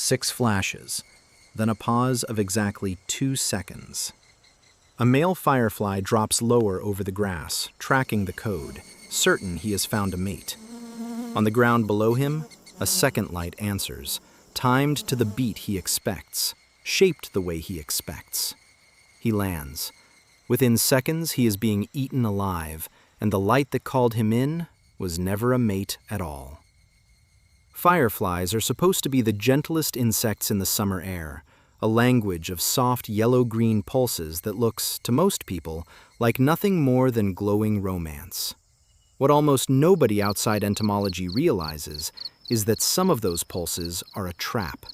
6 flashes, then a pause of exactly 2 seconds. A male firefly drops lower over the grass, tracking the code, certain he has found a mate. On the ground below him, a second light answers, timed to the beat he expects, shaped the way he expects. He lands. Within seconds, he is being eaten alive, and the light that called him in was never a mate at all. Fireflies are supposed to be the gentlest insects in the summer air, a language of soft yellow-green pulses that looks, to most people, like nothing more than glowing romance. What almost nobody outside entomology realizes is that some of those pulses are a trap,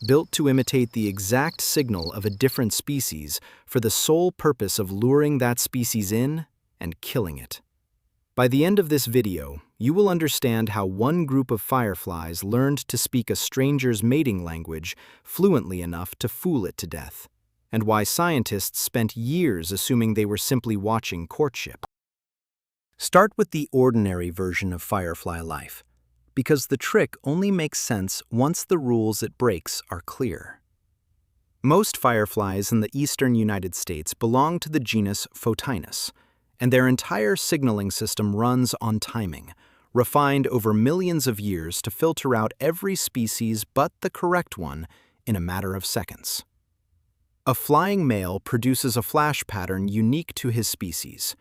built to imitate the exact signal of a different species for the sole purpose of luring that species in and killing it. By the end of this video, you will understand how one group of fireflies learned to speak a stranger's mating language fluently enough to fool it to death, and why scientists spent years assuming they were simply watching courtship. Start with the ordinary version of firefly life, because the trick only makes sense once the rules it breaks are clear. Most fireflies in the eastern United States belong to the genus Photinus, and their entire signaling system runs on timing, refined over millions of years to filter out every species but the correct one in a matter of seconds. A flying male produces a flash pattern unique to his species,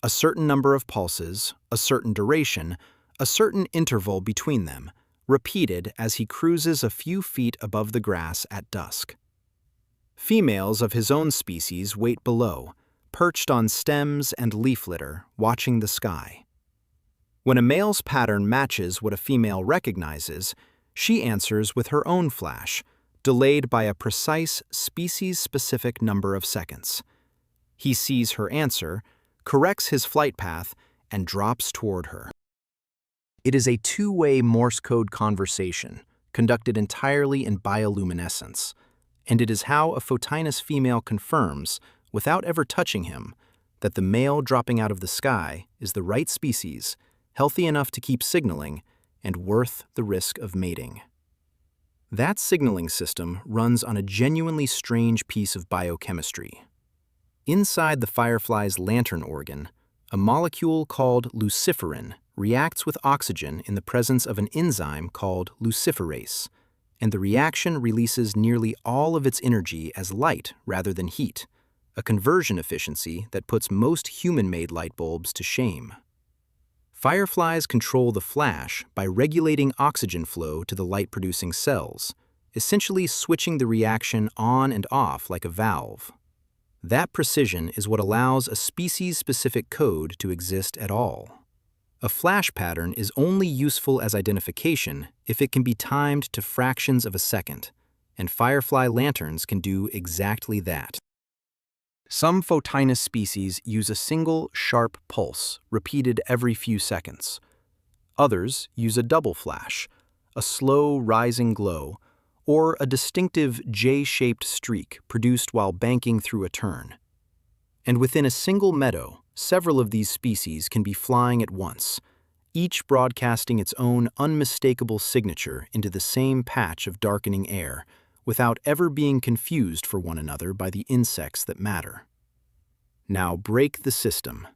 a certain number of pulses, a certain duration, a certain interval between them, repeated as he cruises a few feet above the grass at dusk. Females of his own species wait below, perched on stems and leaf litter, watching the sky. When a male's pattern matches what a female recognizes, she answers with her own flash, delayed by a precise species-specific number of seconds. He sees her answer, corrects his flight path, and drops toward her. It is a two-way Morse code conversation, conducted entirely in bioluminescence, and it is how a Photinus female confirms, without ever touching him, that the male dropping out of the sky is the right species, healthy enough to keep signaling, and worth the risk of mating. That signaling system runs on a genuinely strange piece of biochemistry. Inside the firefly's lantern organ, a molecule called luciferin reacts with oxygen in the presence of an enzyme called luciferase, and the reaction releases nearly all of its energy as light rather than heat, a conversion efficiency that puts most human-made light bulbs to shame. Fireflies control the flash by regulating oxygen flow to the light-producing cells, essentially switching the reaction on and off like a valve. That precision is what allows a species-specific code to exist at all. A flash pattern is only useful as identification if it can be timed to fractions of a second, and firefly lanterns can do exactly that. Some Photinus species use a single, sharp pulse, repeated every few seconds. Others use a double flash, a slow, rising glow, or a distinctive J-shaped streak produced while banking through a turn. And within a single meadow, several of these species can be flying at once, each broadcasting its own unmistakable signature into the same patch of darkening air, without ever being confused for one another by the insects that matter. Now break the system.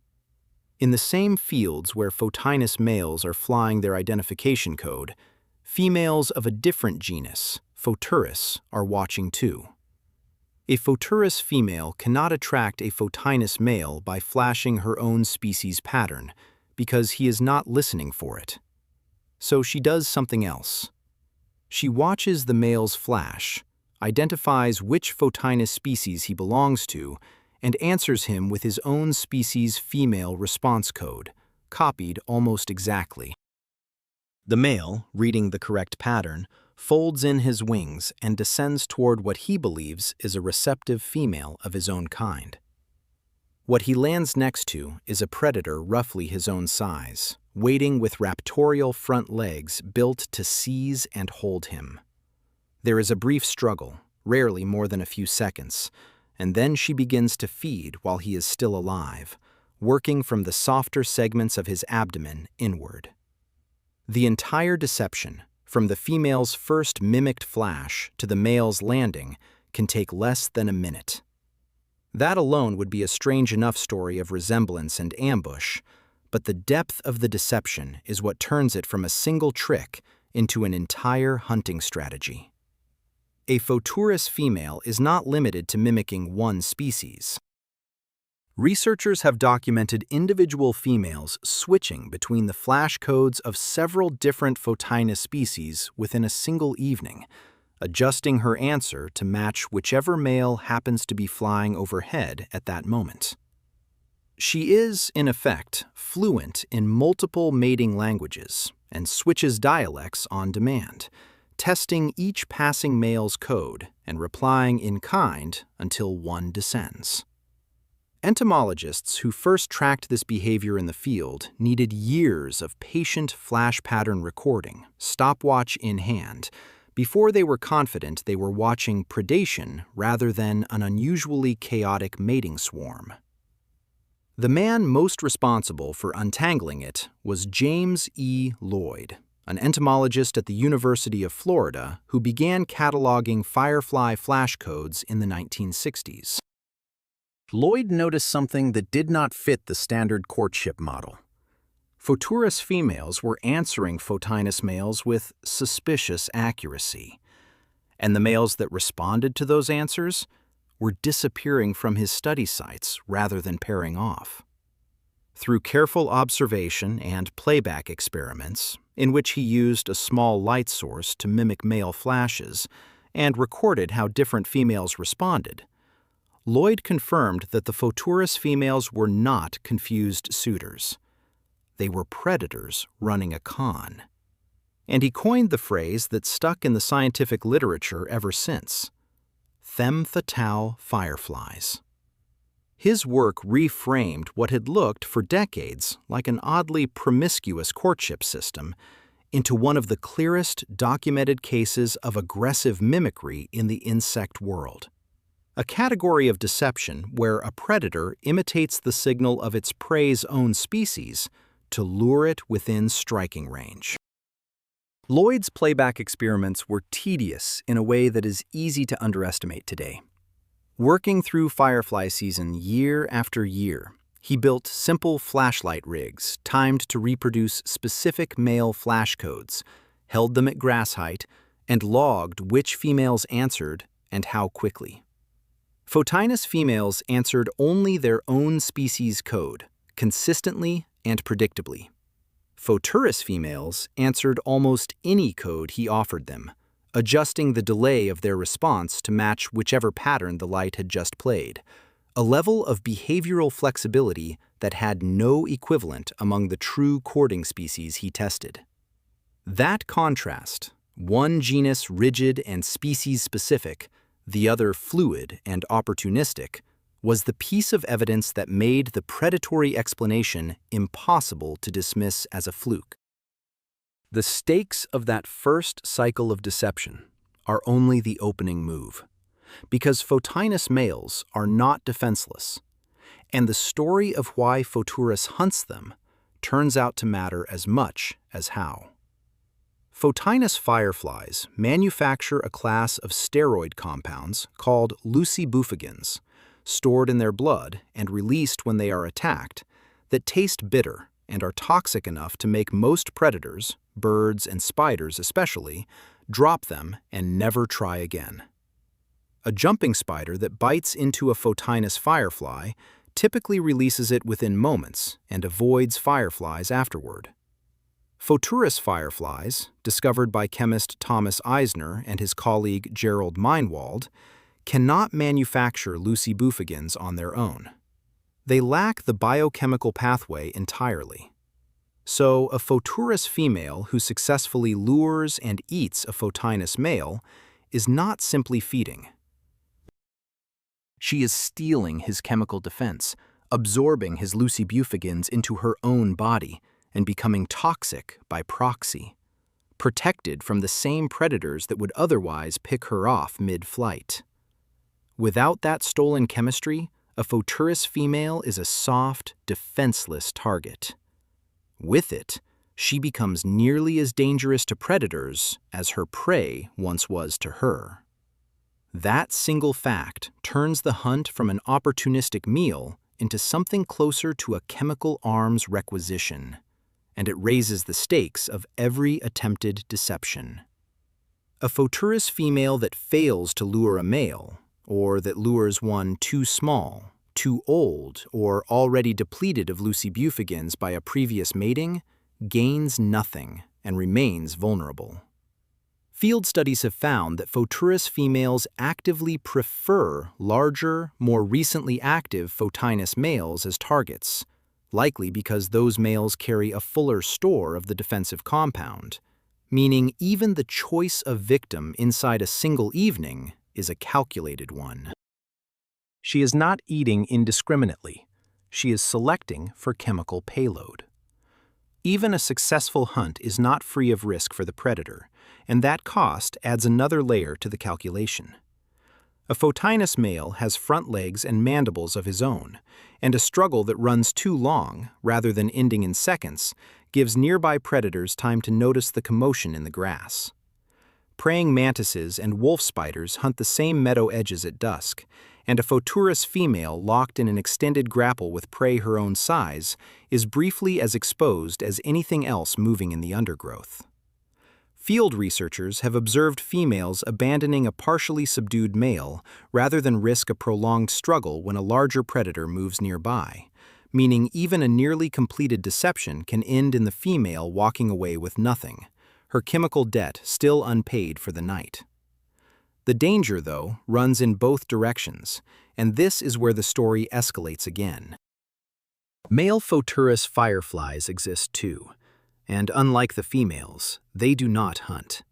In the same fields where Photinus males are flying their identification code, females of a different genus, Photurus, are watching too. A Photurus female cannot attract a Photinus male by flashing her own species pattern, because he is not listening for it. So she does something else. She watches the male's flash, identifies which Photinus species he belongs to, and answers him with his own species' female response code, copied almost exactly. The male, reading the correct pattern, folds in his wings and descends toward what he believes is a receptive female of his own kind. What he lands next to is a predator roughly his own size, waiting with raptorial front legs built to seize and hold him. There is a brief struggle, rarely more than a few seconds, and then she begins to feed while he is still alive, working from the softer segments of his abdomen inward. The entire deception, from the female's first mimicked flash to the male's landing, can take less than a minute. That alone would be a strange enough story of resemblance and ambush, but the depth of the deception is what turns it from a single trick into an entire hunting strategy. A photourus female is not limited to mimicking one species. Researchers have documented individual females switching between the flash codes of several different Photinus species within a single evening, adjusting her answer to match whichever male happens to be flying overhead at that moment. She is, in effect, fluent in multiple mating languages and switches dialects on demand, testing each passing male's code and replying in kind until one descends. Entomologists who first tracked this behavior in the field needed years of patient flash pattern recording, stopwatch in hand, before they were confident they were watching predation rather than an unusually chaotic mating swarm. The man most responsible for untangling it was James E. Lloyd, an entomologist at the University of Florida who began cataloging Firefly flash codes in the 1960s. Lloyd noticed something that did not fit the standard courtship model. Photourus females were answering Photinus males with suspicious accuracy, and the males that responded to those answers were disappearing from his study sites rather than pairing off. Through careful observation and playback experiments, in which he used a small light source to mimic male flashes and recorded how different females responded, Lloyd confirmed that the photourus females were not confused suitors. They were predators running a con. And he coined the phrase that stuck in the scientific literature ever since: femme fatale fireflies. His work reframed what had looked for decades like an oddly promiscuous courtship system into one of the clearest documented cases of aggressive mimicry in the insect world. A category of deception where a predator imitates the signal of its prey's own species to lure it within striking range. Lloyd's playback experiments were tedious in a way that is easy to underestimate today. Working through Firefly season year after year, he built simple flashlight rigs timed to reproduce specific male flash codes, held them at grass height, and logged which females answered and how quickly. Photinus females answered only their own species code, consistently and predictably. Photourus females answered almost any code he offered them, adjusting the delay of their response to match whichever pattern the light had just played, a level of behavioral flexibility that had no equivalent among the true courting species he tested. That contrast, one genus rigid and species-specific, the other fluid and opportunistic, was the piece of evidence that made the predatory explanation impossible to dismiss as a fluke. The stakes of that first cycle of deception are only the opening move, because Photinus males are not defenseless, and the story of why Photourus hunts them turns out to matter as much as how. Photinus fireflies manufacture a class of steroid compounds called lucibufagins, stored in their blood and released when they are attacked, that taste bitter and are toxic enough to make most predators, birds and spiders especially, drop them and never try again. A jumping spider that bites into a Photinus firefly typically releases it within moments and avoids fireflies afterward. Photourus fireflies, discovered by chemist Thomas Eisner and his colleague Gerald Meinwald, cannot manufacture lucibufagins on their own. They lack the biochemical pathway entirely. So, a Photourus female who successfully lures and eats a Photinus male is not simply feeding. She is stealing his chemical defense, absorbing his lucibufagins into her own body, and becoming toxic by proxy, protected from the same predators that would otherwise pick her off mid-flight. Without that stolen chemistry, a Photourus female is a soft, defenseless target. With it, she becomes nearly as dangerous to predators as her prey once was to her. That single fact turns the hunt from an opportunistic meal into something closer to a chemical arms requisition, and it raises the stakes of every attempted deception. A photurus female that fails to lure a male, or that lures one too small, too old, or already depleted of lucibufigins by a previous mating, gains nothing and remains vulnerable. Field studies have found that photurus females actively prefer larger, more recently active photinus males as targets, likely because those males carry a fuller store of the defensive compound, meaning even the choice of victim inside a single evening is a calculated one. She is not eating indiscriminately. She is selecting for chemical payload. Even a successful hunt is not free of risk for the predator, and that cost adds another layer to the calculation. A photinus male has front legs and mandibles of his own, and a struggle that runs too long, rather than ending in seconds, gives nearby predators time to notice the commotion in the grass. Praying mantises and wolf spiders hunt the same meadow edges at dusk, and a photurus female locked in an extended grapple with prey her own size is briefly as exposed as anything else moving in the undergrowth. Field researchers have observed females abandoning a partially subdued male rather than risk a prolonged struggle when a larger predator moves nearby, meaning even a nearly completed deception can end in the female walking away with nothing, her chemical debt still unpaid for the night. The danger, though, runs in both directions, and this is where the story escalates again. Male photurus fireflies exist too, and unlike the females, they do not hunt.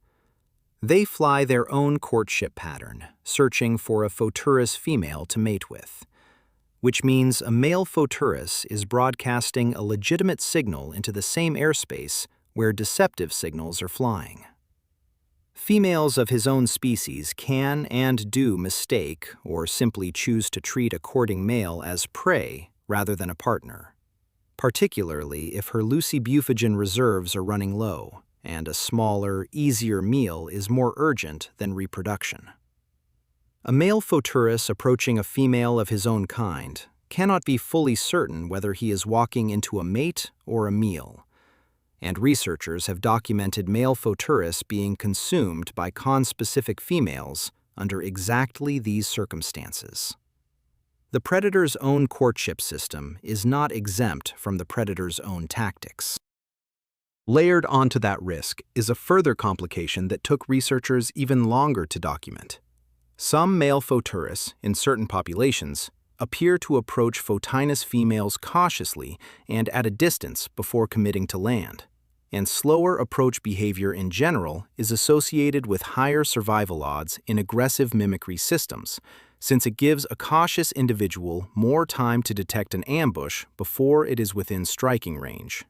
They fly their own courtship pattern, searching for a photurus female to mate with, which means a male photurus is broadcasting a legitimate signal into the same airspace where deceptive signals are flying. Females of his own species can and do mistake or simply choose to treat a courting male as prey rather than a partner, particularly if her lucibufigin reserves are running low and a smaller, easier meal is more urgent than reproduction. A male photurus approaching a female of his own kind cannot be fully certain whether he is walking into a mate or a meal, and researchers have documented male photurus being consumed by conspecific females under exactly these circumstances. The predator's own courtship system is not exempt from the predator's own tactics. Layered onto that risk is a further complication that took researchers even longer to document. Some male photurus, in certain populations, appear to approach photinus females cautiously and at a distance before committing to land, and slower approach behavior in general is associated with higher survival odds in aggressive mimicry systems, since it gives a cautious individual more time to detect an ambush before it is within striking range.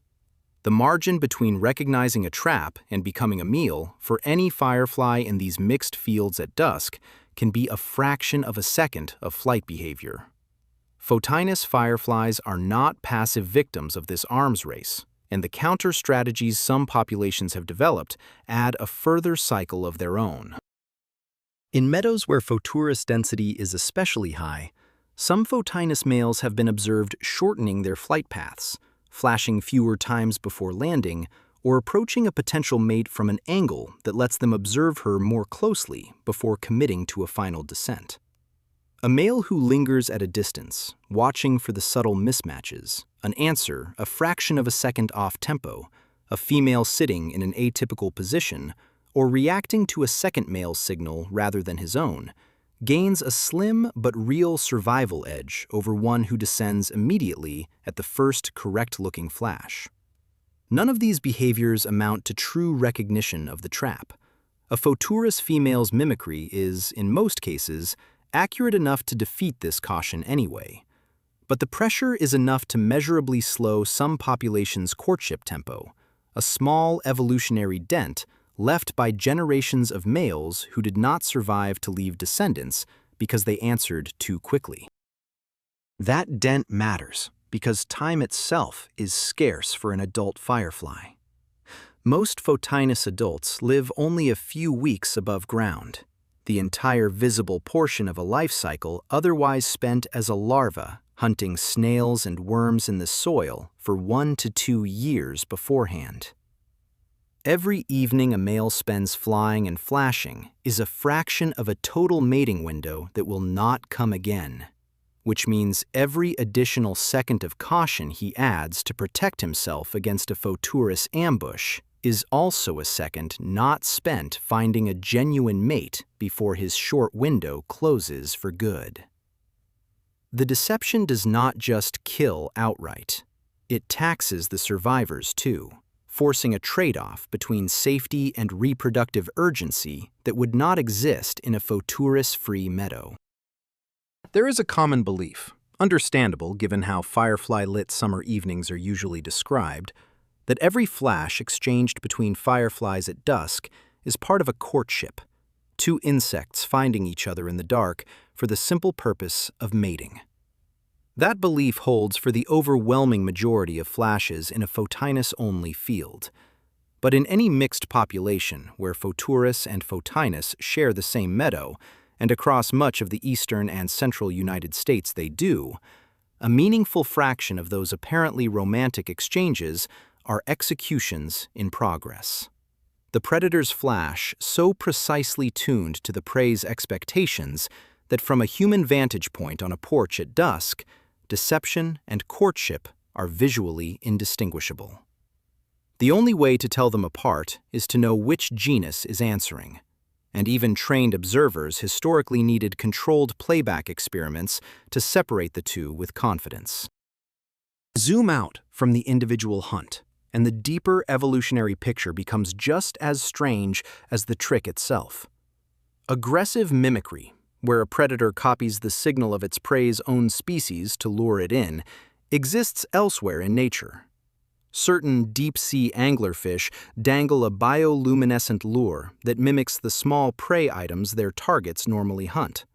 The margin between recognizing a trap and becoming a meal for any firefly in these mixed fields at dusk can be a fraction of a second of flight behavior. Photinus fireflies are not passive victims of this arms race, and the counter strategies some populations have developed add a further cycle of their own. In meadows where photurus density is especially high, some photinus males have been observed shortening their flight paths, flashing fewer times before landing, or approaching a potential mate from an angle that lets them observe her more closely before committing to a final descent. A male who lingers at a distance, watching for the subtle mismatches, an answer a fraction of a second off tempo, a female sitting in an atypical position, or reacting to a second male's signal rather than his own, gains a slim but real survival edge over one who descends immediately at the first correct-looking flash. None of these behaviors amount to true recognition of the trap. A photurus female's mimicry is, in most cases, accurate enough to defeat this caution anyway. But the pressure is enough to measurably slow some populations' courtship tempo, a small evolutionary dent left by generations of males who did not survive to leave descendants because they answered too quickly. That dent matters because time itself is scarce for an adult firefly. Most photinus adults live only a few weeks above ground, the entire visible portion of a life cycle otherwise spent as a larva hunting snails and worms in the soil for 1 to 2 years beforehand. Every evening a male spends flying and flashing is a fraction of a total mating window that will not come again, which means every additional second of caution he adds to protect himself against a photurus ambush is also a second not spent finding a genuine mate before his short window closes for good. The deception does not just kill outright. It taxes the survivors too, forcing a trade-off between safety and reproductive urgency that would not exist in a photurus-free meadow. There is a common belief, understandable given how firefly-lit summer evenings are usually described, that every flash exchanged between fireflies at dusk is part of a courtship, two insects finding each other in the dark for the simple purpose of mating. That belief holds for the overwhelming majority of flashes in a photinus-only field. But in any mixed population where photurus and photinus share the same meadow, and across much of the eastern and central United States they do, a meaningful fraction of those apparently romantic exchanges are executions in progress. The predator's flash so precisely tuned to the prey's expectations that from a human vantage point on a porch at dusk, deception and courtship are visually indistinguishable. The only way to tell them apart is to know which genus is answering, and even trained observers historically needed controlled playback experiments to separate the two with confidence. Zoom out from the individual hunt, and the deeper evolutionary picture becomes just as strange as the trick itself. Aggressive mimicry, where a predator copies the signal of its prey's own species to lure it in, exists elsewhere in nature. Certain deep-sea anglerfish dangle a bioluminescent lure that mimics the small prey items their targets normally hunt.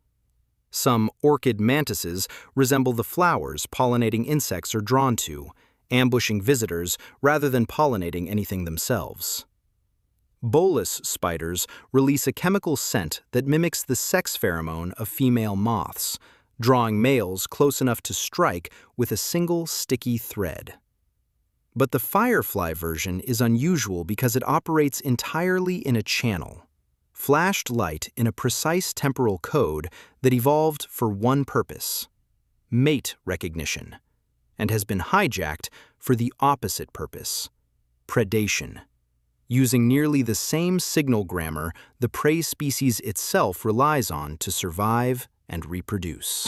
Some orchid mantises resemble the flowers pollinating insects are drawn to, ambushing visitors rather than pollinating anything themselves. Bolus spiders release a chemical scent that mimics the sex pheromone of female moths, drawing males close enough to strike with a single sticky thread. But the firefly version is unusual because it operates entirely in a channel, flashed light in a precise temporal code that evolved for one purpose: mate recognition, and has been hijacked for the opposite purpose: predation, using nearly the same signal grammar the prey species itself relies on to survive and reproduce.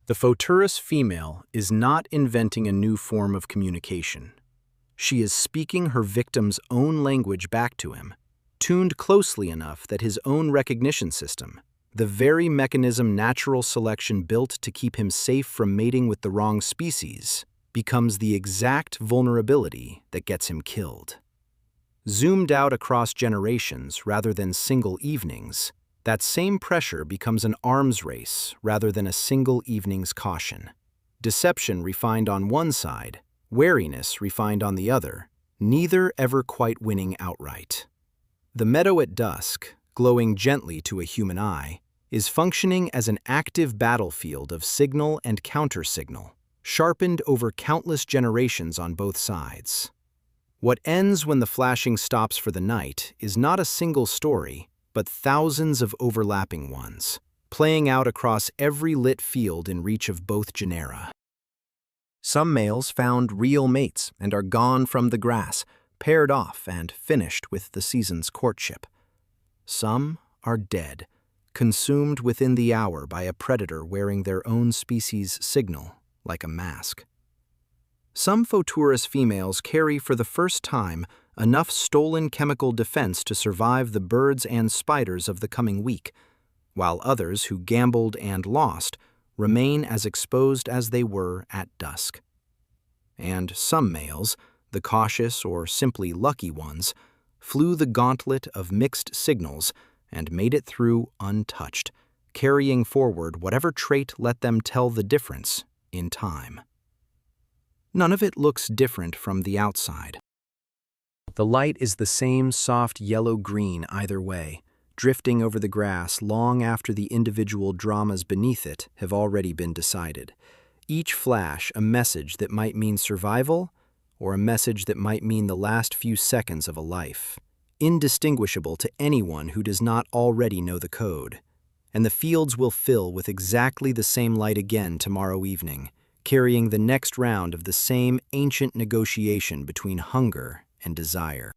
The photurus female is not inventing a new form of communication. She is speaking her victim's own language back to him, tuned closely enough that his own recognition system, the very mechanism natural selection built to keep him safe from mating with the wrong species, becomes the exact vulnerability that gets him killed. Zoomed out across generations rather than single evenings, that same pressure becomes an arms race rather than a single evening's caution. Deception refined on one side, wariness refined on the other, neither ever quite winning outright. The meadow at dusk, glowing gently to a human eye, is functioning as an active battlefield of signal and counter-signal, sharpened over countless generations on both sides. What ends when the flashing stops for the night is not a single story, but thousands of overlapping ones, playing out across every lit field in reach of both genera. Some males found real mates and are gone from the grass, paired off and finished with the season's courtship. Some are dead, consumed within the hour by a predator wearing their own species' signal like a mask. Some photurus females carry for the first time enough stolen chemical defense to survive the birds and spiders of the coming week, while others who gambled and lost remain as exposed as they were at dusk. And some males, the cautious or simply lucky ones, flew the gauntlet of mixed signals and made it through untouched, carrying forward whatever trait let them tell the difference in time. None of it looks different from the outside. The light is the same soft yellow-green either way, drifting over the grass long after the individual dramas beneath it have already been decided. Each flash a message that might mean survival or a message that might mean the last few seconds of a life. Indistinguishable to anyone who does not already know the code. And the fields will fill with exactly the same light again tomorrow evening, carrying the next round of the same ancient negotiation between hunger and desire.